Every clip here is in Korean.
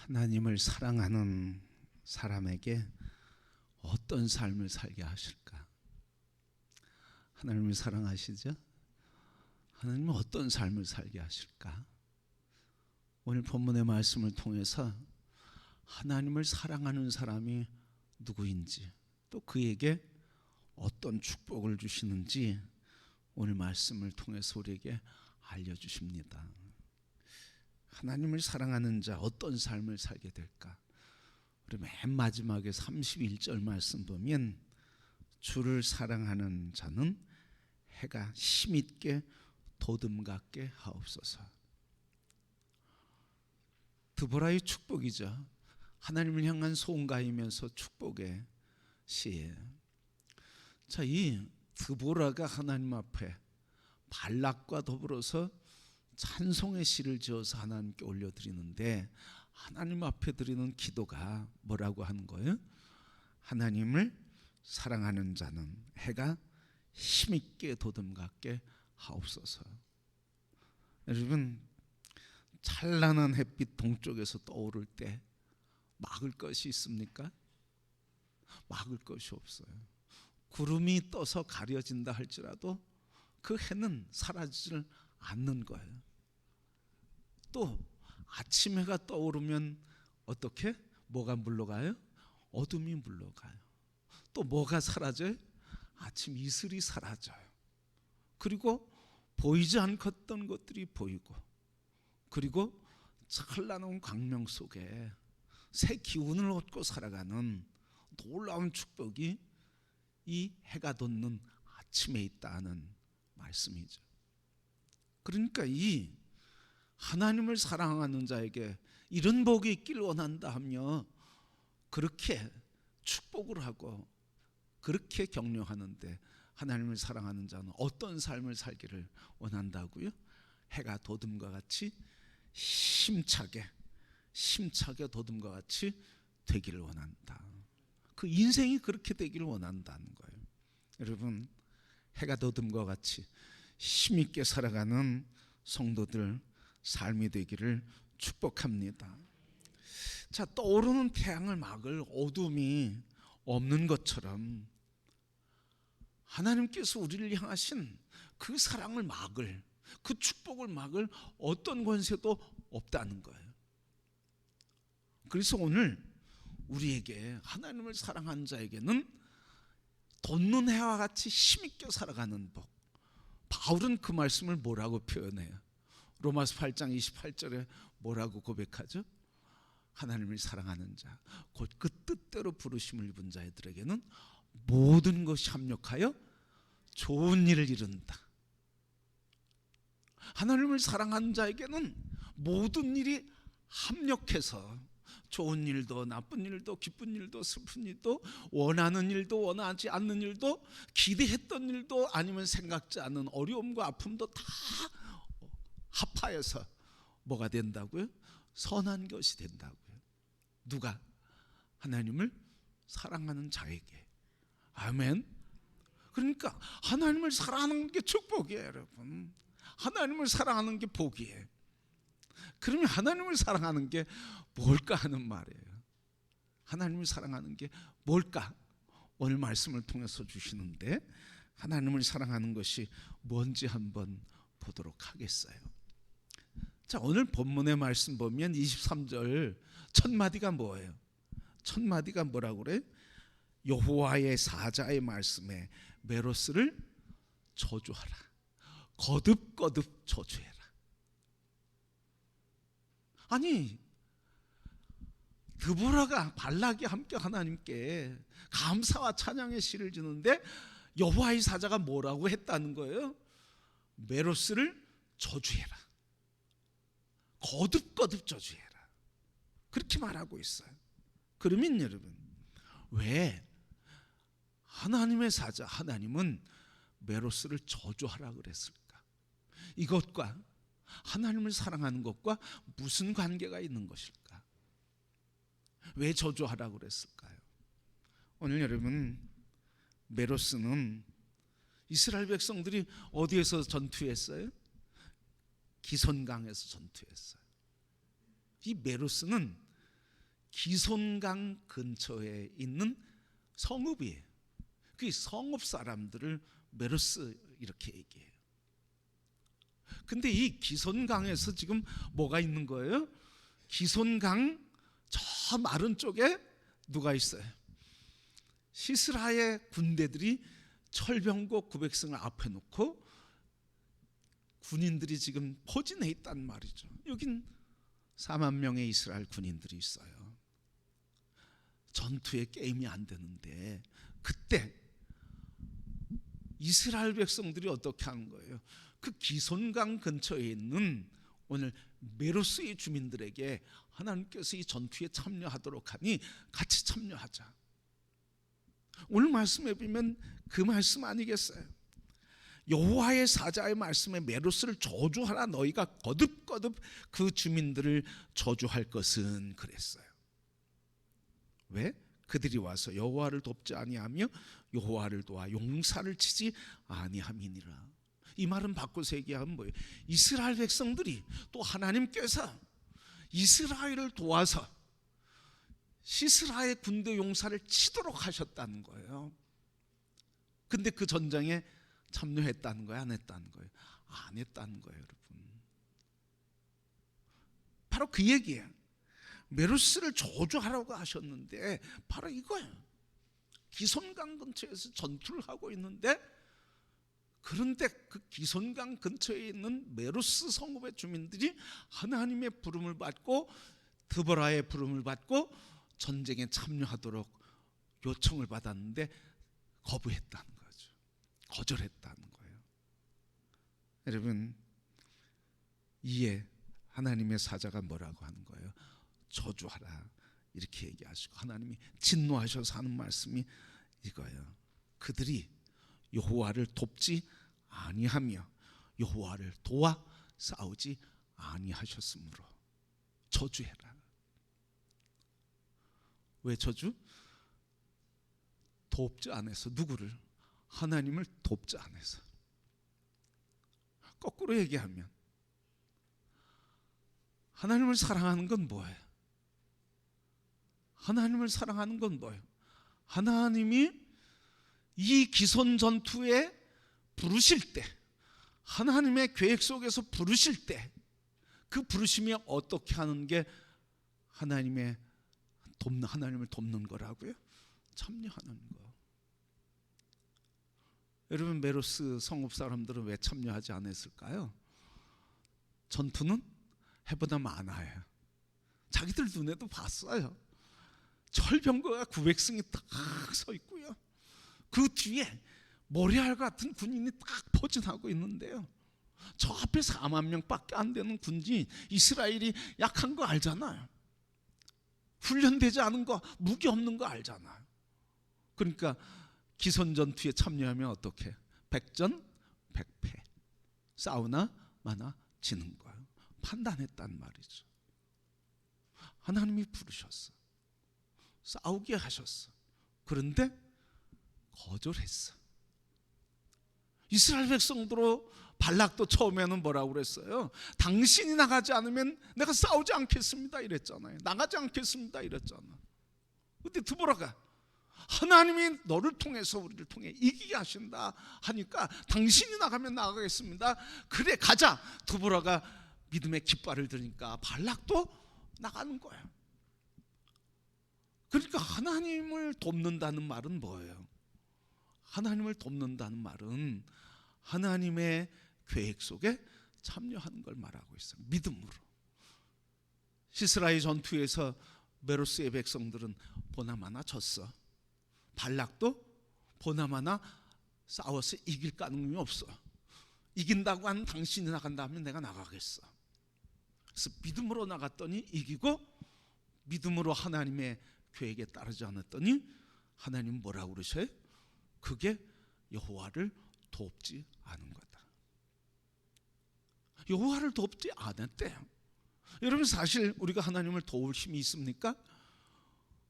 하나님을 사랑하는 사람에게 어떤 삶을 살게 하실까? 하나님을 사랑하시죠? 하나님은 어떤 삶을 살게 하실까? 오늘 본문의 말씀을 통해서 하나님을 사랑하는 사람이 누구인지, 또 그에게 어떤 축복을 주시는지 오늘 말씀을 통해서 우리에게 알려주십니다. 하나님을 사랑하는 자 어떤 삶을 살게 될까? 우리 맨 마지막에 31절 말씀 보면 주를 사랑하는 자는 해가 힘있게 도듬갑게 하옵소서. 드보라의 축복이죠. 하나님을 향한 소원가이면서 축복의 시예요. 자, 이 드보라가 하나님 앞에 발락과 더불어서 찬송의 시를 지어서 하나님께 올려드리는데, 하나님 앞에 드리는 기도가 뭐라고 하는 거예요? 하나님을 사랑하는 자는 해가 힘있게 도듬갑게 하옵소서. 여러분, 찬란한 햇빛 동쪽에서 떠오를 때 막을 것이 있습니까? 막을 것이 없어요. 구름이 떠서 가려진다 할지라도 그 해는 사라지질 않는 거예요. 또 아침 해가 떠오르면 어떻게? 뭐가 물러가요? 어둠이 물러가요. 또 뭐가 사라져요? 아침 이슬이 사라져요. 그리고 보이지 않았던 것들이 보이고, 그리고 찬란한 광명 속에 새 기운을 얻고 살아가는 놀라운 축복이 이 해가 돋는 아침에 있다는 말씀이죠. 그러니까 이 하나님을 사랑하는 자에게 이런 복이 있기를 원한다 하며 그렇게 축복을 하고 그렇게 격려하는데, 하나님을 사랑하는 자는 어떤 삶을 살기를 원한다고요? 해가 도듬과 같이 힘차게 도듬과 같이 되기를 원한다. 그 인생이 그렇게 되기를 원한다는 거예요. 여러분, 해가 도듬과 같이 힘있게 살아가는 성도들 삶이 되기를 축복합니다. 자, 떠오르는 태양을 막을 어둠이 없는 것처럼 하나님께서 우리를 향하신 그 사랑을 막을, 그 축복을 막을 어떤 권세도 없다는 거예요. 그래서 오늘 우리에게, 하나님을 사랑하는 자에게는 돋는 해와 같이 힘있게 살아가는 복. 바울은 그 말씀을 뭐라고 표현해요? 로마서 8장 28절에 뭐라고 고백하죠? 하나님을 사랑하는 자, 곧 그 뜻대로 부르심을 입은 자들에게는 모든 것이 합력하여 좋은 일을 이룬다. 하나님을 사랑하는 자에게는 모든 일이 합력해서 좋은 일도 나쁜 일도 기쁜 일도 슬픈 일도 원하는 일도 원하지 않는 일도 기대했던 일도 아니면 생각지 않은 어려움과 아픔도 다 합하여서 뭐가 된다고요? 선한 것이 된다고요. 누가? 하나님을 사랑하는 자에게. 아멘. 그러니까 하나님을 사랑하는 게 축복이에요, 여러분. 하나님을 사랑하는 게 복이에요. 그러면 하나님을 사랑하는 게 뭘까 하는 말이에요. 하나님을 사랑하는 게 뭘까? 오늘 말씀을 통해서 주시는데, 하나님을 사랑하는 것이 뭔지 한번 보도록 하겠어요. 자, 오늘 본문의 말씀 보면 23절 첫 마디가 뭐예요? 첫 마디가 뭐라고 그래요? 여호와의 사자의 말씀에 메로스를 저주하라. 거듭거듭 저주해라. 아니, 드보라가 발락이 함께 하나님께 감사와 찬양의 시를 지는데 여호와의 사자가 뭐라고 했다는 거예요? 메로스를 저주해라. 거듭거듭 저주해라. 그렇게 말하고 있어요. 그러면 여러분, 왜 하나님의 사자 하나님은 메로스를 저주하라 그랬을까? 이것과 하나님을 사랑하는 것과 무슨 관계가 있는 것일까? 왜 저주하라 그랬을까요? 오늘 여러분, 메로스는 이스라엘 백성들이 어디에서 전투했어요? 기손강에서 전투했어요. 이 메로스는 기손강 근처에 있는 성읍이에요. 그 성읍 사람들을 메로스 이렇게 얘기해요. 근데 이 기손강에서 지금 뭐가 있는 거예요? 기손강 저 마른 쪽에 누가 있어요? 시스라의 군대들이 철병거 900승을 앞에 놓고 군인들이 지금 포진해 있단 말이죠. 여긴 4만 명의 이스라엘 군인들이 있어요. 전투에 게임이 안 되는데 그때 이스라엘 백성들이 어떻게 하는 거예요? 그 기손강 근처에 있는 오늘 메로스의 주민들에게 하나님께서 이 전투에 참여하도록 하니 같이 참여하자. 오늘 말씀에 보면 그 말씀 아니겠어요? 여호와의 사자의 말씀에 메로스를 저주하라. 너희가 거듭거듭 그 주민들을 저주할 것은 그랬어요. 왜? 그들이 와서 여호와를 돕지 아니하며 여호와를 도와 용사를 치지 아니함이니라. 이 말은 바꿔서 얘기하면 뭐예요? 이스라엘 백성들이 또 하나님께서 이스라엘을 도와서 시스라의 군대 용사를 치도록 하셨다는 거예요. 근데 그 전쟁에 참여했다는 거예요? 안 했다는 거예요? 안 했다는 거예요, 여러분. 바로 그 얘기예요. 메로스를 저주하라고 하셨는데 바로 이거예요. 기손강 근처에서 전투를 하고 있는데, 그런데 그 기손강 근처에 있는 메로스 성읍의 주민들이 하나님의 부름을 받고 드보라의 부름을 받고 전쟁에 참여하도록 요청을 받았는데 거부했다는 거죠. 거절했다는 거예요. 여러분, 이에 하나님의 사자가 뭐라고 하는 거예요? 저주하라 이렇게 얘기하시고 하나님이 진노하셔서 하는 말씀이 이거예요. 그들이 여호와를 돕지 아니하며 여호와를 도와 싸우지 아니하셨으므로 저주해라. 왜 저주? 돕지 않아서. 누구를? 하나님을 돕지 않아서. 거꾸로 얘기하면 하나님을 사랑하는 건 뭐예요? 하나님을 사랑하는 건 뭐예요? 하나님이 이 기손 전투에 부르실 때, 하나님의 계획 속에서 부르실 때, 그 부르심이 어떻게 하는 게 하나님을 돕는 거라고요? 참여하는 거. 여러분, 메로스 성읍 사람들은 왜 참여하지 않았을까요? 전투는 해보다 많아요. 자기들 눈에도 봤어요. 철병거가 900승이 딱 서 있고요. 그 뒤에 모리알 같은 군인이 딱 포진하고 있는데요. 저 앞에 4만 명밖에 안 되는 군인, 이스라엘이 약한 거 알잖아요. 훈련되지 않은 거, 무기 없는 거 알잖아요. 그러니까 기손 전투에 참여하면 어떻게? 백전 백패, 싸우나 마나 지는 거예요. 판단했단 말이죠. 하나님이 부르셨어, 싸우게 하셨어. 그런데 거절했어. 이스라엘 백성들로 발락도 처음에는 뭐라고 그랬어요? 당신이 나가지 않으면 내가 싸우지 않겠습니다 이랬잖아요. 나가지 않겠습니다 이랬잖아. 근데 드보라가 하나님이 너를 통해서 우리를 통해 이기게 하신다 하니까 당신이 나가면 나가겠습니다. 그래 가자. 드보라가 믿음의 깃발을 들으니까 발락도 나가는 거예요. 그러니까 하나님을 돕는다는 말은 뭐예요? 하나님을 돕는다는 말은 하나님의 계획 속에 참여하는 걸 말하고 있어요. 믿음으로. 시스라의 전투에서 메로스의 백성들은 보나마나 졌어. 발락도 보나마나 싸워서 이길 가능성이 없어. 이긴다고 하는 당신이 나간다 하면 내가 나가겠어. 그래서 믿음으로 나갔더니 이기고, 믿음으로 하나님의 계획에 따르지 않았더니 하나님 뭐라고 그러셔요? 그게 여호와를 돕지 않은 거다. 여호와를 돕지 않았대요. 여러분, 사실 우리가 하나님을 도울 힘이 있습니까?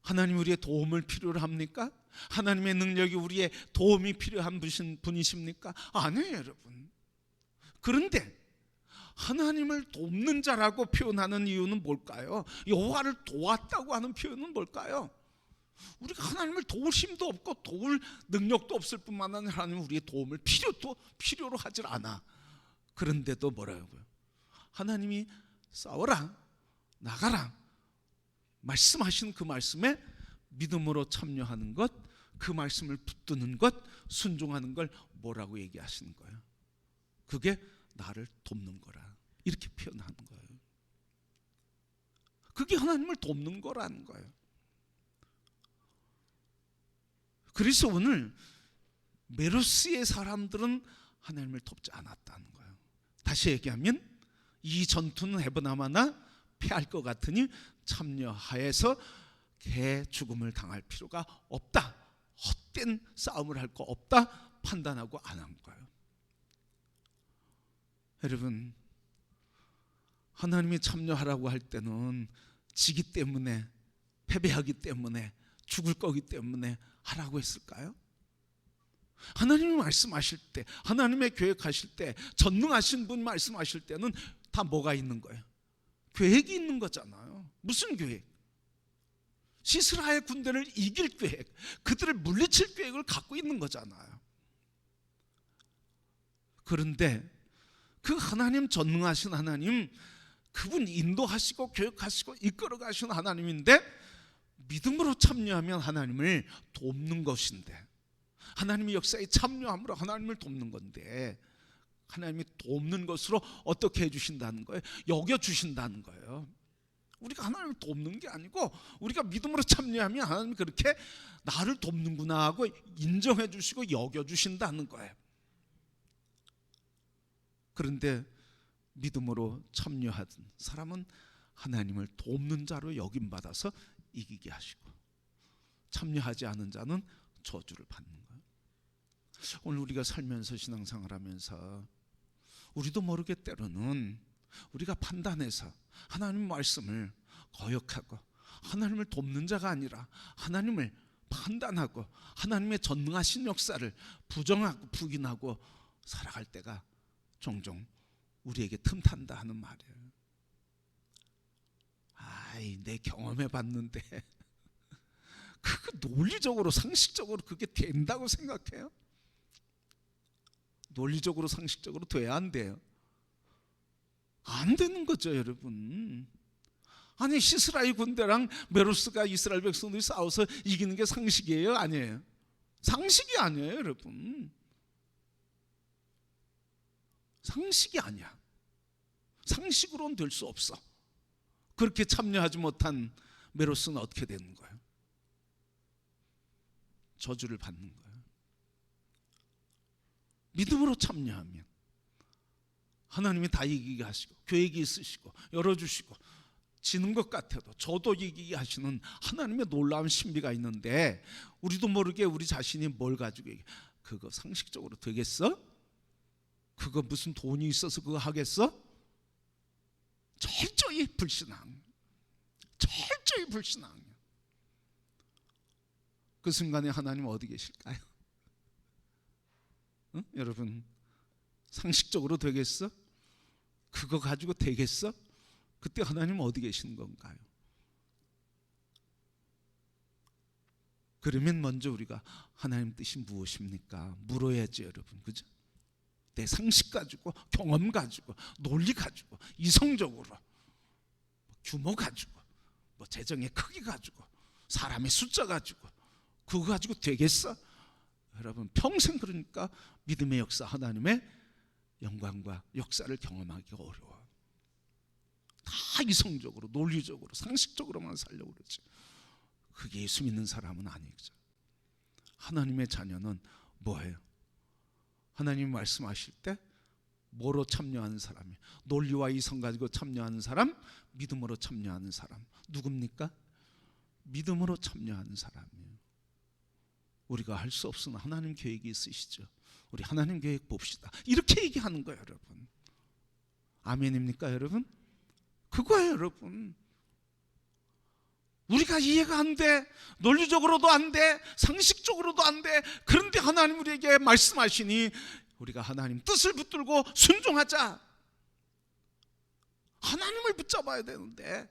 하나님 우리의 도움을 필요로 합니까? 하나님의 능력이 우리의 도움이 필요한 분이십니까? 아니에요, 여러분. 그런데 하나님을 여호와를 돕는 자라고 표현하는 이유는 뭘까요? 여호와를 도왔다고 하는 표현은 뭘까요? 우리가 하나님을 도울 힘도 없고 도울 능력도 없을 뿐만 아니라 하나님은 우리의 도움을 필요로 하질 않아. 그런데도 뭐라고요? 하나님이 싸워라, 나가라 말씀하신 그 말씀에 믿음으로 참여하는 것, 그 말씀을 붙드는 것, 순종하는 걸 뭐라고 얘기하시는 거예요? 그게 나를 돕는 거라, 이렇게 표현하는 거예요. 그게 하나님을 돕는 거라는 거예요. 그래서 오늘 메로스의 사람들은 하나님을 돕지 않았다는 거예요. 다시 얘기하면 이 전투는 해보나마나 패할 것 같으니 참여하여서 개 죽음을 당할 필요가 없다, 헛된 싸움을 할 거 없다 판단하고 안 한 거예요. 여러분, 하나님이 참여하라고 할 때는 지기 때문에, 패배하기 때문에, 죽을 거기 때문에 하라고 했을까요? 하나님이 말씀하실 때, 하나님의 계획하실 때, 전능하신 분 말씀하실 때는 다 뭐가 있는 거예요? 계획이 있는 거잖아요. 무슨 계획? 시스라의 군대를 이길 계획, 그들을 물리칠 계획을 갖고 있는 거잖아요. 그런데 그 하나님, 전능하신 하나님, 그분 인도하시고 교육하시고 이끌어 가시는 하나님인데 믿음으로 참여하면 하나님을 돕는 것인데, 하나님의 역사에 참여함으로 하나님을 돕는 건데, 하나님이 돕는 것으로 어떻게 해주신다는 거예요? 여겨주신다는 거예요. 우리가 하나님을 돕는 게 아니고 우리가 믿음으로 참여하면 하나님이 그렇게 나를 돕는구나 하고 인정해 주시고 여겨 주신다는 거예요. 그런데 믿음으로 참여하던 사람은 하나님을 돕는 자로 여김받아서 이기게 하시고, 참여하지 않은 자는 저주를 받는 거예요. 오늘 우리가 살면서 신앙생활 하면서 우리도 모르게 때로는 우리가 판단해서 하나님 말씀을 거역하고 하나님을 돕는 자가 아니라 하나님을 판단하고 하나님의 전능하신 역사를 부정하고 부인하고 살아갈 때가 종종 우리에게 틈탄다 하는 말이에요. 내 경험해 봤는데 그거 논리적으로 상식적으로 그게 된다고 생각해요? 논리적으로 상식적으로 돼야 안 돼요? 안 되는 거죠, 여러분. 아니, 시스라의 군대랑 메로스가 이스라엘 백성들이 싸워서 이기는 게 상식이에요? 아니에요? 상식이 아니에요, 여러분. 상식이 아니야. 상식으로는 될 수 없어. 그렇게 참여하지 못한 메로스는 어떻게 되는 거예요? 저주를 받는 거예요. 믿음으로 참여하면 하나님이 다 이기게 하시고 계획이 있으시고 열어주시고 지는 것 같아도 저도 이기게 하시는 하나님의 놀라운 신비가 있는데, 우리도 모르게 우리 자신이 뭘 가지고 얘기해. 그거 상식적으로 되겠어? 그거 무슨 돈이 있어서 그거 하겠어? 철저히 불신앙, 철저히 불신앙. 그 순간에 하나님 어디 계실까요? 응? 여러분, 상식적으로 되겠어? 그거 가지고 되겠어? 그때 하나님 어디 계시는 건가요? 그러면 먼저 우리가 하나님 뜻이 무엇입니까? 물어야지, 여러분. 그죠? 내 상식 가지고, 경험 가지고, 논리 가지고, 이성적으로, 규모 가지고, 재정의 크기 가지고, 사람의 숫자 가지고, 그거 가지고 되겠어? 여러분, 평생 그러니까 믿음의 역사, 하나님의 영광과 역사를 경험하기가 어려워. 다 이성적으로, 논리적으로, 상식적으로만 살려고 그러지. 그게 예수 믿는 사람은 아니죠. 하나님의 자녀는 뭐예요? 하나님이 말씀하실 때 뭐로 참여하는 사람이에요? 논리와 이성 가지고 참여하는 사람, 믿음으로 참여하는 사람. 누굽니까? 믿음으로 참여하는 사람이에요. 우리가 할 수 없으나 하나님 계획이 있으시죠. 우리 하나님 계획 봅시다. 이렇게 얘기하는 거예요, 여러분. 아멘입니까, 여러분? 그거예요, 여러분. 우리가 이해가 안 돼. 논리적으로도 안 돼. 상식적으로도 안 돼. 그런데 하나님 우리에게 말씀하시니 우리가 하나님 뜻을 붙들고 순종하자. 하나님을 붙잡아야 되는데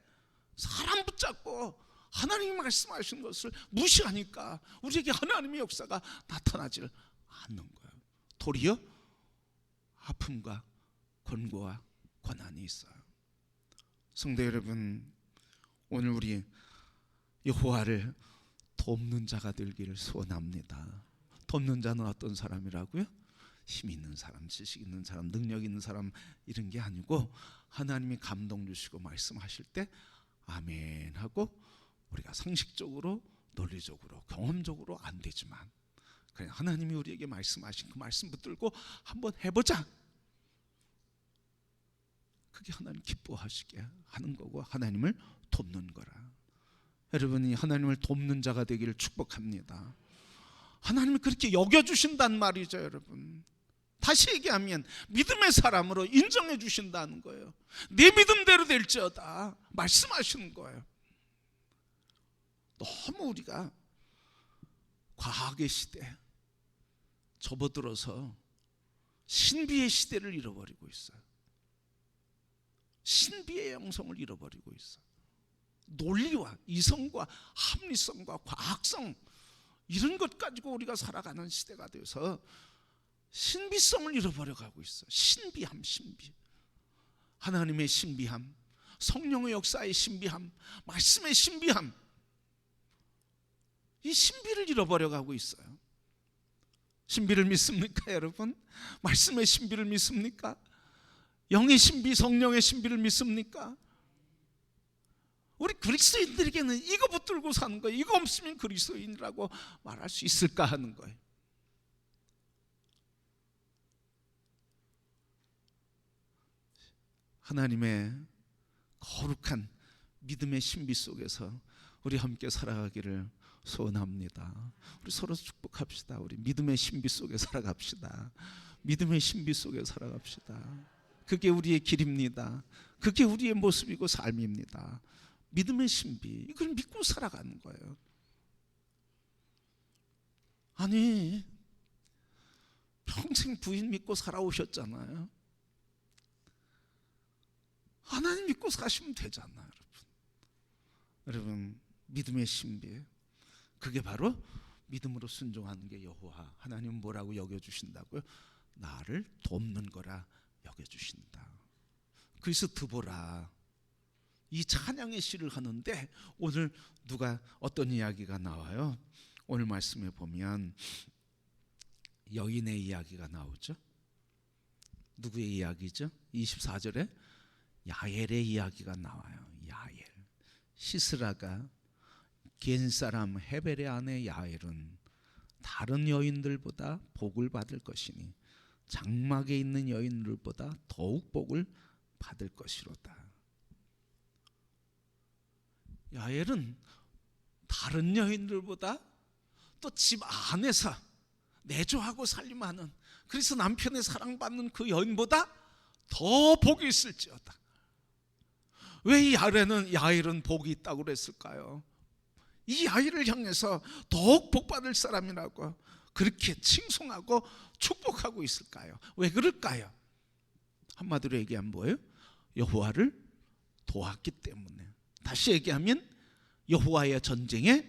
사람 붙잡고 하나님이 말씀하신 것을 무시하니까 우리에게 하나님의 역사가 나타나질 않는 거예요. 도리어 아픔과 권고와 고난이 있어요. 성도 여러분, 오늘 우리 여호와를 돕는 자가 되기를 소원합니다. 돕는 자는 어떤 사람이라고요? 힘 있는 사람, 지식 있는 사람, 능력 있는 사람, 이런 게 아니고 하나님이 감동 주시고 말씀하실 때 아멘 하고, 우리가 상식적으로, 논리적으로, 경험적으로 안 되지만 그냥 하나님이 우리에게 말씀하신 그 말씀 붙들고 한번 해보자, 그게 하나님 기뻐하시게 하는 거고 하나님을 돕는 거라. 여러분이 하나님을 돕는 자가 되기를 축복합니다. 하나님이 그렇게 여겨주신단 말이죠. 여러분, 다시 얘기하면 믿음의 사람으로 인정해 주신다는 거예요. 내 믿음대로 될지어다 말씀하시는 거예요. 너무 우리가 과학의 시대 접어들어서 신비의 시대를 잃어버리고 있어요. 신비의 영성을 잃어버리고 있어요. 논리와 이성과 합리성과 과학성, 이런 것 가지고 우리가 살아가는 시대가 돼서 신비성을 잃어버려가고 있어요. 신비함, 신비. 하나님의 신비함, 성령의 역사의 신비함, 말씀의 신비함, 이 신비를 잃어버려가고 있어요. 신비를 믿습니까, 여러분? 말씀의 신비를 믿습니까? 영의 신비, 성령의 신비를 믿습니까? 우리 그리스도인들에게는 이거 붙들고 사는 거예요. 이거 없으면 그리스도인이라고 말할 수 있을까 하는 거예요. 하나님의 거룩한 믿음의 신비 속에서 우리 함께 살아가기를 소원합니다. 우리 서로 축복합시다. 우리 믿음의 신비 속에 살아갑시다. 믿음의 신비 속에 살아갑시다. 그게 우리의 길입니다. 그게 우리의 모습이고 삶입니다. 믿음의 신비, 이걸 믿고 살아가는 거예요. 아니, 평생 부인 믿고 살아오셨잖아요. 하나님 믿고 사시면 되잖아요. 여러분, 믿음의 신비, 그게 바로 믿음으로 순종하는 게 여호와 하나님은 뭐라고 여겨주신다고요? 나를 돕는 거라 여겨주신다. 그래서 드보라, 이 찬양의 시를 하는데 오늘 누가 어떤 이야기가 나와요? 오늘 말씀에 보면 여인의 이야기가 나오죠. 누구의 이야기죠? 24절에 야엘의 이야기가 나와요. 야엘, 시스라가 겐 사람 헤벨의 아내 야엘은 다른 여인들보다 복을 받을 것이니 장막에 있는 여인들보다 더욱 복을 받을 것이로다. 야엘은 다른 여인들보다 또 집 안에서 내조하고 살림하는, 그래서 남편의 사랑받는 그 여인보다 더 복이 있을지어다. 왜 이 야엘은 복이 있다고 그랬을까요? 이 야엘을 향해서 더욱 복받을 사람이라고 그렇게 칭송하고 축복하고 있을까요? 왜 그럴까요? 한마디로 얘기하면 뭐예요? 여호와를 도왔기 때문에. 다시 얘기하면 여호와의 전쟁에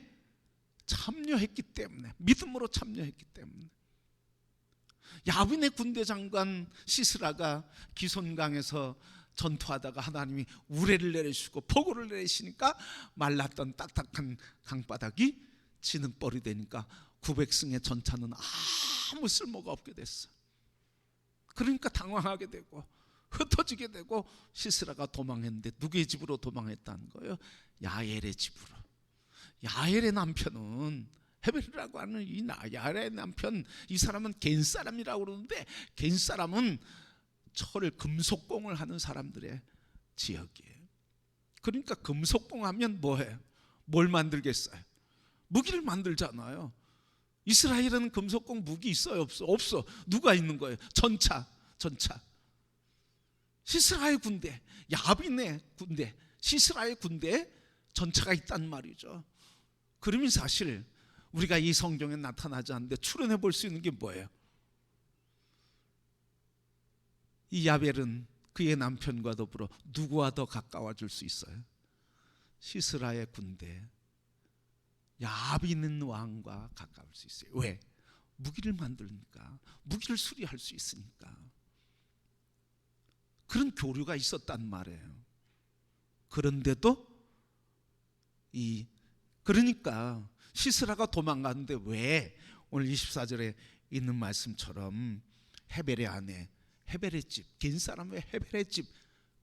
참여했기 때문에, 믿음으로 참여했기 때문에. 야빈의 군대 장관 시스라가 기손강에서 전투하다가 하나님이 우레를 내리시고 폭우를 내리시니까 말랐던 딱딱한 강바닥이 진흙벌이 되니까 900승의 전차는 아무 쓸모가 없게 됐어. 그러니까 당황하게 되고 흩어지게 되고 시스라가 도망했는데 누구의 집으로 도망했다는 거예요? 야엘의 집으로. 야엘의 남편은 헤벨이라고 하는 이 야엘의 남편, 이 사람은 겐 사람이라고 그러는데 겐 사람은 철을 금속공을 하는 사람들의 지역이에요. 그러니까 금속공 하면 뭐해? 뭘 만들겠어요? 무기를 만들잖아요. 이스라엘은 금속공 무기 있어요? 없어? 없어. 누가 있는 거예요? 전차. 시스라의 군대, 야빈의 군대, 시스라의 군대에 전차가 있단 말이죠. 그러면 사실 우리가 이 성경에 나타나지 않는데 추론해 볼 수 있는 게 뭐예요? 이 야벨은 그의 남편과 더불어 누구와 더 가까워질 수 있어요? 시스라의 군대 야비는 왕과 가까울 수 있어요. 왜? 무기를 만드니까, 무기를 수리할 수 있으니까. 그런 교류가 있었단 말이에요. 그런데도 그러니까 시스라가 도망갔는데 왜 오늘 24절에 있는 말씀처럼 헤벨의 아내, 헤벨의 집, 긴 사람의 헤벨의 집,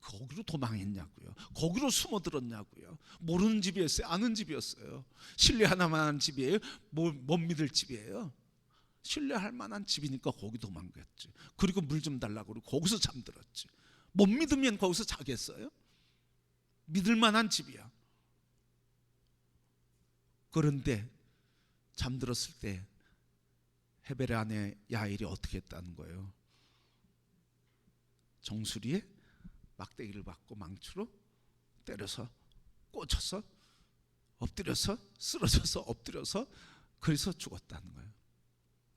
거기로 도망했냐고요? 거기로 숨어들었냐고요? 모르는 집이었어요? 아는 집이었어요? 신뢰할 만한 집이에요? 못 믿을 집이에요? 신뢰할 만한 집이니까 거기 도망갔지. 그리고 물 좀 달라고 그러고 거기서 잠들었지. 못 믿으면 거기서 자겠어요? 믿을 만한 집이야. 그런데 잠들었을 때 헤벨의 아내 야엘이 어떻게 했다는 거예요? 정수리에 막대기를 받고 망치로 때려서 꽂혀서 엎드려서 쓰러져서 엎드려서 그래서 죽었다는 거예요.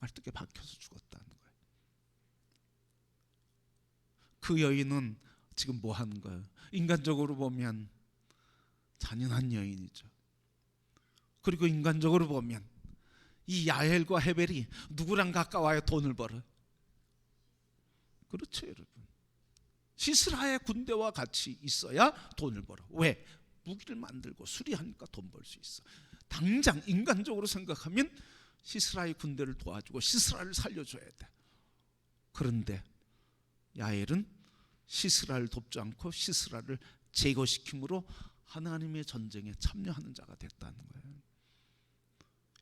말뚝에 박혀서 죽었다는 거예요. 그 여인은 지금 뭐 하는 거예요? 인간적으로 보면 잔인한 여인이죠. 그리고 인간적으로 보면 이 야엘과 헤벨이 누구랑 가까워야 돈을 벌어요? 그렇죠, 여러분. 시스라의 군대와 같이 있어야 돈을 벌어. 왜? 무기를 만들고 수리하니까 돈 벌 수 있어. 당장 인간적으로 생각하면 시스라의 군대를 도와주고 시스라를 살려줘야 돼. 그런데 야엘은 시스라를 돕지 않고 시스라를 제거시킴으로 하나님의 전쟁에 참여하는 자가 됐다는 거예요.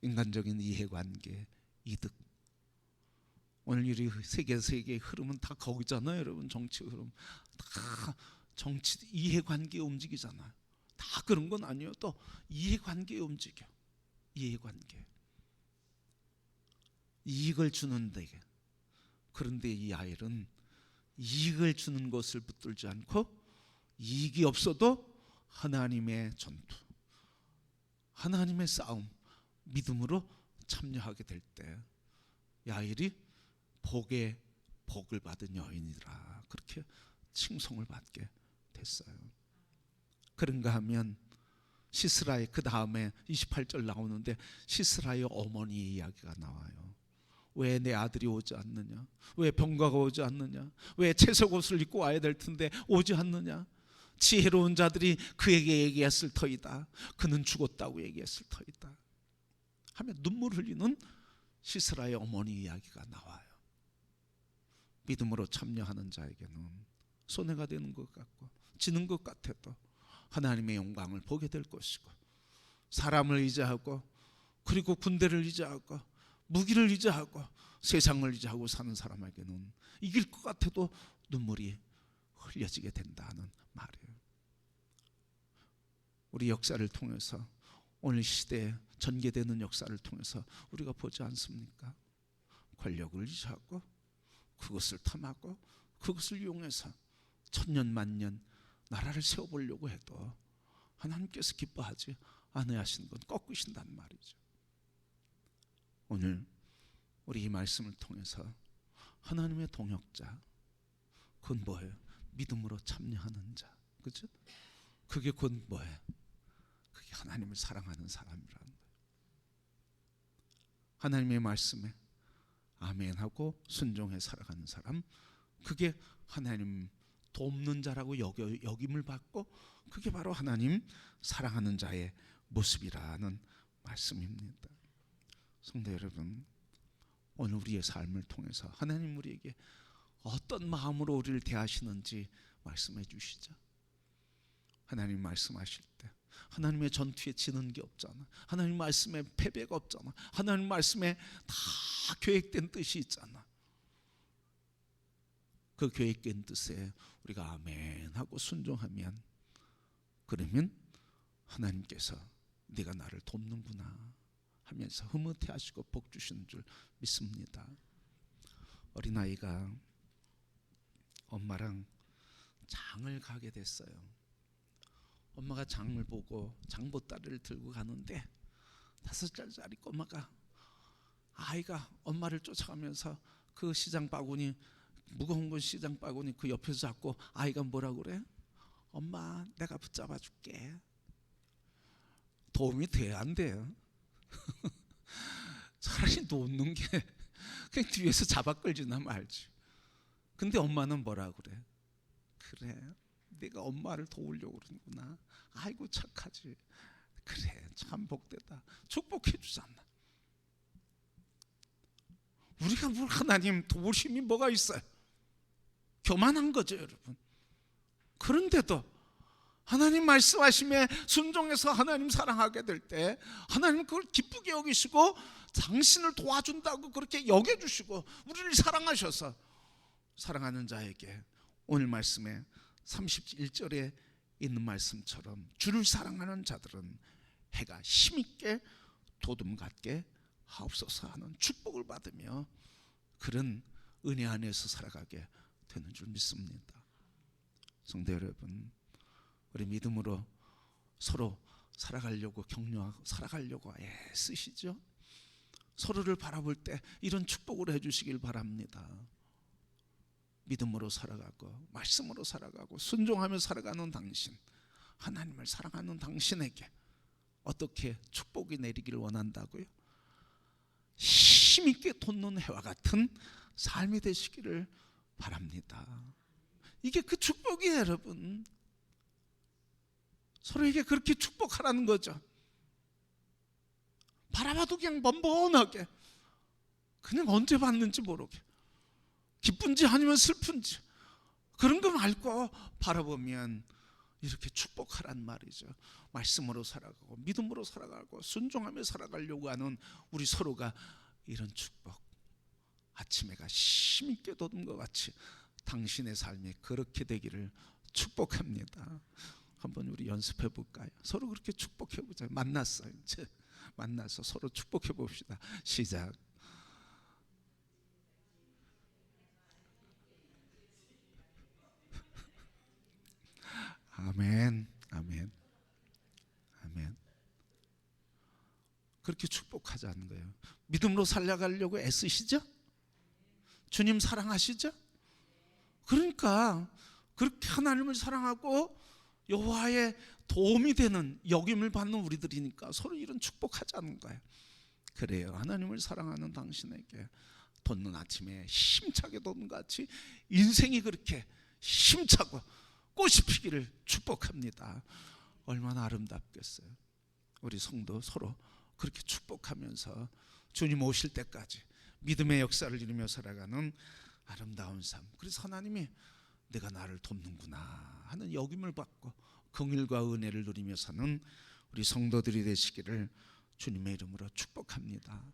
인간적인 이해관계, 이득. 오늘 이 세계의 흐름은 다 거기잖아요, 여러분. 정치 흐름 다 정치 이해관계에 움직이잖아요. 다 그런 건 아니어도 이해관계에 움직여. 이해관계, 이익을 주는 데게. 그런데 이 아이는 이익을 주는 것을 붙들지 않고 이익이 없어도 하나님의 전투, 하나님의 싸움, 믿음으로 참여하게 될 때 야일이 복의 복을 받은 여인이라 그렇게 칭송을 받게 됐어요. 그런가 하면 시스라의 그 다음에 28절 나오는데 시스라의 어머니의 이야기가 나와요. 왜 내 아들이 오지 않느냐? 왜 병가가 오지 않느냐? 왜 채색 옷을 입고 와야 될 텐데 오지 않느냐? 지혜로운 자들이 그에게 얘기했을 터이다. 그는 죽었다고 얘기했을 터이다. 하며 눈물 흘리는 시스라의 어머니 이야기가 나와요. 믿음으로 참여하는 자에게는 손해가 되는 것 같고 지는 것 같아도 하나님의 영광을 보게 될 것이고, 사람을 의지하고 그리고 군대를 의지하고 무기를 의지하고 세상을 의지하고 사는 사람에게는 이길 것 같아도 눈물이 흘려지게 된다는 말이에요. 우리 역사를 통해서 오늘 시대에 전개되는 역사를 통해서 우리가 보지 않습니까? 권력을 의지하고 그것을 탐하고 그것을 이용해서 천년 만년 나라를 세워보려고 해도 하나님께서 기뻐하지 않으시는 건 꺾으신단 말이죠. 오늘 우리 이 말씀을 통해서 하나님의 동역자, 그건 뭐예요? 믿음으로 참여하는 자, 그렇죠? 그게 곧 뭐예요? 그게 하나님을 사랑하는 사람이라는 거예요. 하나님의 말씀에 아멘하고 순종해 살아가는 사람, 그게 하나님 돕는 자라고 여김을 받고 그게 바로 하나님 사랑하는 자의 모습이라는 말씀입니다. 성도 여러분, 오늘 우리의 삶을 통해서 하나님 우리에게 어떤 마음으로 우리를 대하시는지 말씀해 주시죠. 하나님 말씀하실 때 하나님의 전투에 지는 게 없잖아. 하나님 말씀에 패배가 없잖아. 하나님 말씀에 다 계획된 뜻이 있잖아. 그 계획된 뜻에 우리가 아멘 하고 순종하면, 그러면 하나님께서 네가 나를 돕는구나 하면서 흐뭇해 하시고 복 주시는 줄 믿습니다. 어린아이가 엄마랑 장을 가게 됐어요. 엄마가 장을 보고 장보따리를 들고 가는데 5살짜리 꼬마가, 아이가 엄마를 쫓아가면서 그 시장 바구니 무거운 건 시장 바구니 그 옆에서 잡고 아이가 뭐라 그래? 엄마 내가 붙잡아 줄게. 도움이 돼야 안 돼요? 차라리 놓는 게 그냥 뒤에서 잡아 끌지나 말지. 근데 엄마는 뭐라 그래? 그래 네가 엄마를 도우려고 그러는구나. 아이고 착하지. 그래 참 복되다. 축복해 주잖아. 우리가 뭘 하나님 도울 힘이 뭐가 있어요? 교만한 거죠 여러분. 그런데도 하나님 말씀하심에 순종해서 하나님 사랑하게 될 때 하나님 그걸 기쁘게 여기시고 당신을 도와준다고 그렇게 여겨주시고 우리를 사랑하셔서 사랑하는 자에게 오늘 말씀에 31절에 있는 말씀처럼 주를 사랑하는 자들은 해가 힘있게 도둠 같게 하옵소서 하는 축복을 받으며 그런 은혜 안에서 살아가게 되는 줄 믿습니다. 성도 여러분, 우리 믿음으로 서로 살아가려고 격려하고 살아가려고 애쓰시죠? 서로를 바라볼 때 이런 축복을 해주시길 바랍니다. 믿음으로 살아가고 말씀으로 살아가고 순종하며 살아가는 당신, 하나님을 사랑하는 당신에게 어떻게 축복이 내리기를 원한다고요? 힘있게 돋는 해와 같은 삶이 되시기를 바랍니다. 이게 그 축복이에요 여러분. 서로에게 그렇게 축복하라는 거죠. 바라봐도 그냥 번번하게 그냥 언제 받는지 모르게 기쁜지 아니면 슬픈지 그런 거 말고 바라보면 이렇게 축복하란 말이죠. 말씀으로 살아가고 믿음으로 살아가고 순종하며 살아가려고 하는 우리 서로가 이런 축복, 아침 해가 힘있게 돋은 것 같이 당신의 삶이 그렇게 되기를 축복합니다. 한번 우리 연습해 볼까요? 서로 그렇게 축복해 보자. 만났어요. 이제 만나서 서로 축복해 봅시다. 시작. 아멘, 아멘, 아멘. 그렇게 축복하자는 거예요. 믿음으로 살아가려고 애쓰시죠? 주님 사랑하시죠? 그러니까 그렇게 하나님을 사랑하고 여호와의 도움이 되는 역임을 받는 우리들이니까 서로 이런 축복하자는 거예요. 그래요. 하나님을 사랑하는 당신에게 돋는 아침에 힘차게 돋는 같이 인생이 그렇게 힘차고 꽃이 피기를 축복합니다. 얼마나 아름답겠어요. 우리 성도 서로 그렇게 축복하면서 주님 오실 때까지 믿음의 역사를 이루며 살아가는 아름다운 삶. 그래서 하나님이 내가 나를 돕는구나 하는 역임을 받고 긍휼과 은혜를 누리며 사는 우리 성도들이 되시기를 주님의 이름으로 축복합니다.